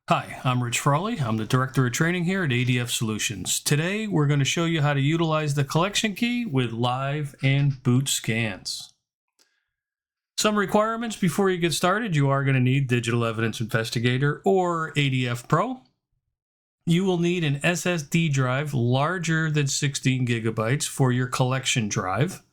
Hi, I'm Rich Frawley. I'm the Director of Training here at ADF Solutions. Today, we're going to show you how to utilize the collection key with live and boot scans. Some requirements before you get started: you are going to need Digital Evidence Investigator or ADF Pro. You will need an SSD drive larger than 16 gigabytes for your collection drive.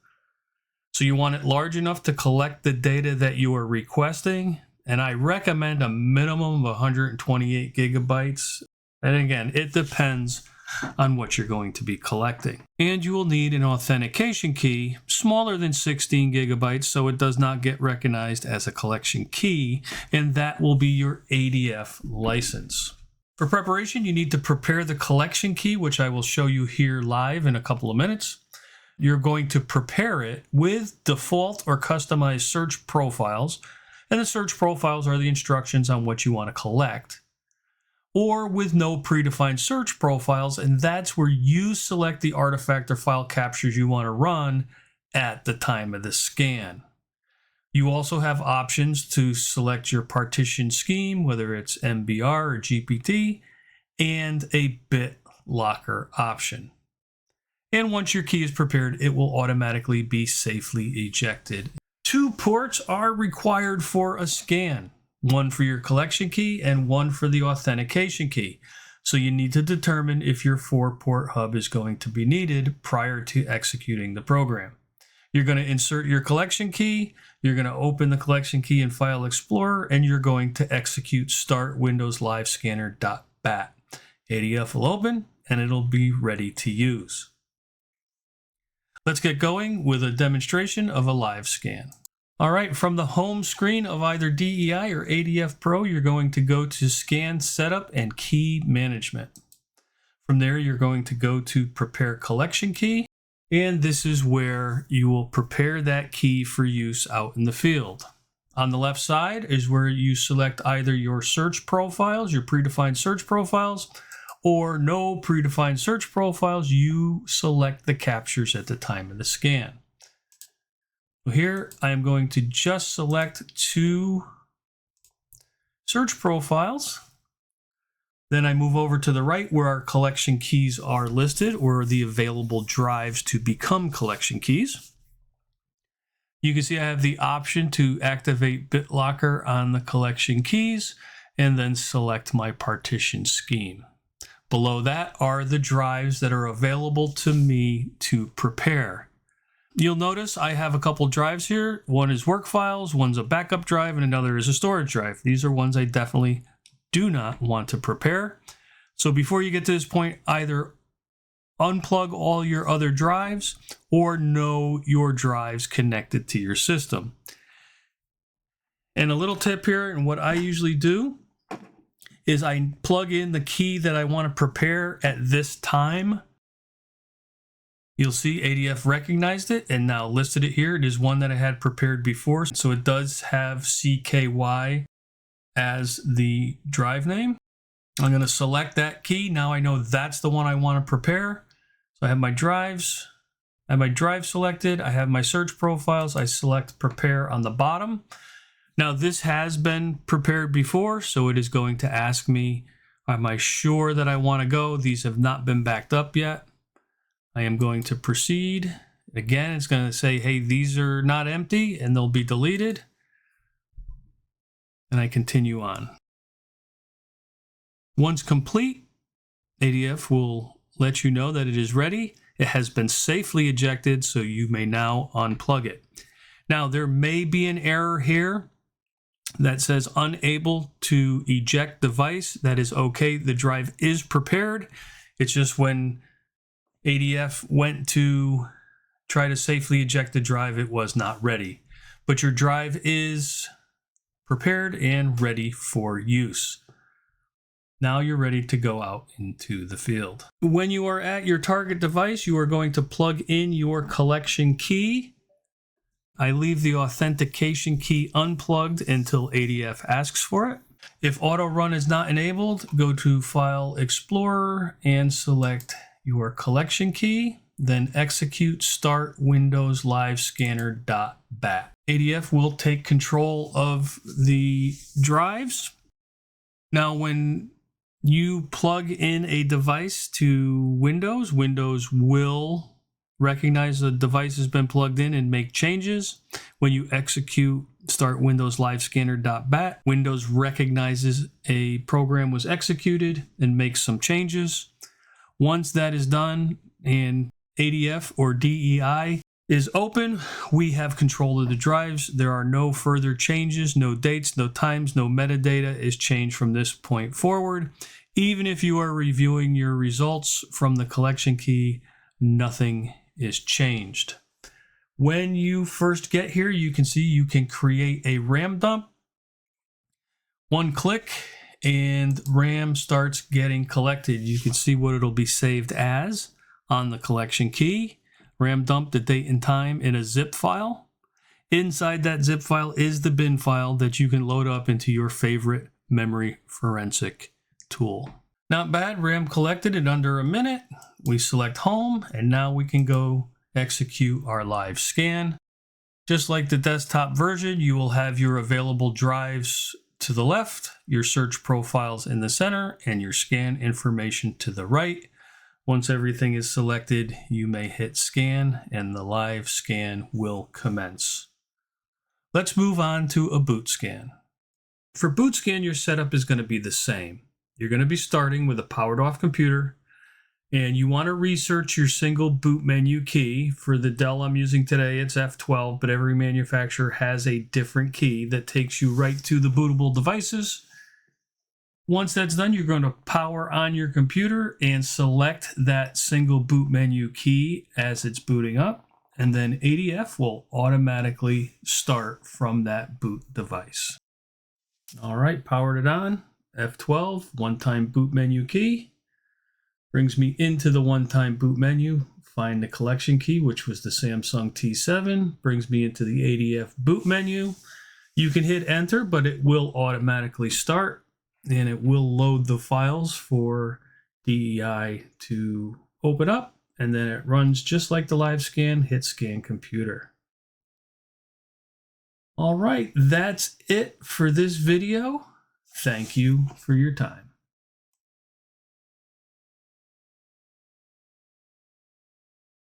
So you want it large enough to collect the data that you are requesting. And I recommend a minimum of 128 gigabytes. And again, it depends on what you're going to be collecting. And you will need an authentication key smaller than 16 gigabytes, so it does not get recognized as a collection key, and that will be your ADF license. For preparation, you need to prepare the collection key, which I will show you here live in a couple of minutes. You're going to prepare it with default or customized search profiles. And the search profiles are the instructions on what you want to collect, or with no predefined search profiles, and that's where you select the artifact or file captures you want to run at the time of the scan. You also have options to select your partition scheme, whether it's MBR or GPT, and a BitLocker option. And once your key is prepared, it will automatically be safely ejected. 2 ports are required for a scan, one for your collection key and one for the authentication key. So you need to determine if your 4-port hub is going to be needed prior to executing the program. You're going to insert your collection key, you're going to open the collection key in File Explorer, and you're going to execute start Windows Live Scanner.bat. ADF will open and it'll be ready to use. Let's get going with a demonstration of a live scan. All right, from the home screen of either DEI or ADF Pro, you're going to go to Scan Setup and Key Management. From there, you're going to go to Prepare Collection Key, and this is where you will prepare that key for use out in the field. On the left side is where you select either your search profiles, your predefined search profiles, or no predefined search profiles. You select the captures at the time of the scan. So here I am going to just select 2 search profiles. Then I move over to the right where our collection keys are listed, or the available drives to become collection keys. You can see I have the option to activate BitLocker on the collection keys and then select my partition scheme. Below that are the drives that are available to me to prepare. You'll notice I have a couple drives here. One is work files, one's a backup drive, and another is a storage drive. These are ones I definitely do not want to prepare. So before you get to this point, either unplug all your other drives or know your drives connected to your system. And a little tip here, and what I usually do, is I plug in the key that I want to prepare at this time. You'll see ADF recognized it and now listed it here. It is one that I had prepared before, so it does have CKY as the drive name. I'm going to select that key. Now I know that's the one I want to prepare. So I have my drives, I have my drive selected, I have my search profiles, I select prepare on the bottom. Now this has been prepared before, so it is going to ask me, am I sure that I want to go? These have not been backed up yet. I am going to proceed. Again, it's going to say, hey, these are not empty, and they'll be deleted. And I continue on. Once complete, ADF will let you know that it is ready. It has been safely ejected, so you may now unplug it. Now, there may be an error here that says unable to eject device. That is okay. The drive is prepared. It's just when ADF went to try to safely eject the drive, it was not ready. But your drive is prepared and ready for use. Now you're ready to go out into the field. When you are at your target device, you are going to plug in your collection key. I leave the authentication key unplugged until ADF asks for it. If auto run is not enabled, go to File Explorer and select your collection key, then execute start Windows Live Scanner.bat. ADF will take control of the drives Now, when you plug in a device to Windows, Windows will recognize the device has been plugged in and make changes. When you execute start Windows Live Scanner.bat, Windows recognizes a program was executed and makes some changes. Once that is done and ADF or DEI is open, we have control of the drives. There are no further changes, no dates, no times, no metadata is changed from this point forward. Even if you are reviewing your results from the collection key, nothing is changed. When you first get here, you can see you can create a RAM dump. One click and RAM starts getting collected. You can see what it'll be saved as on the collection key. RAM dump the date and time in a zip file. Inside that zip file is the bin file that you can load up into your favorite memory forensic tool. Not bad, RAM collected in under a minute. We select home and now we can go execute our live scan. Just like the desktop version, you will have your available drives to the left, your search profiles in the center, and your scan information to the right. Once everything is selected, you may hit scan and the live scan will commence. Let's move on to a boot scan. For boot scan, your setup is going to be the same. You're going to be starting with a powered off computer and you want to research your single boot menu key. For the Dell I'm using today, it's F12, but every manufacturer has a different key that takes you right to the bootable devices. Once that's done, you're going to power on your computer and select that single boot menu key as it's booting up, and then ADF will automatically start from that boot device. All right, powered it on. F12, one-time boot menu key. Brings me into the one-time boot menu. Find the collection key, which was the Samsung T7. Brings me into the ADF boot menu. You can hit enter, but it will automatically start. And it will load the files for DEI to open up, and then it runs just like the live scan. Hit scan computer. All right, that's it for this video. Thank you for your time.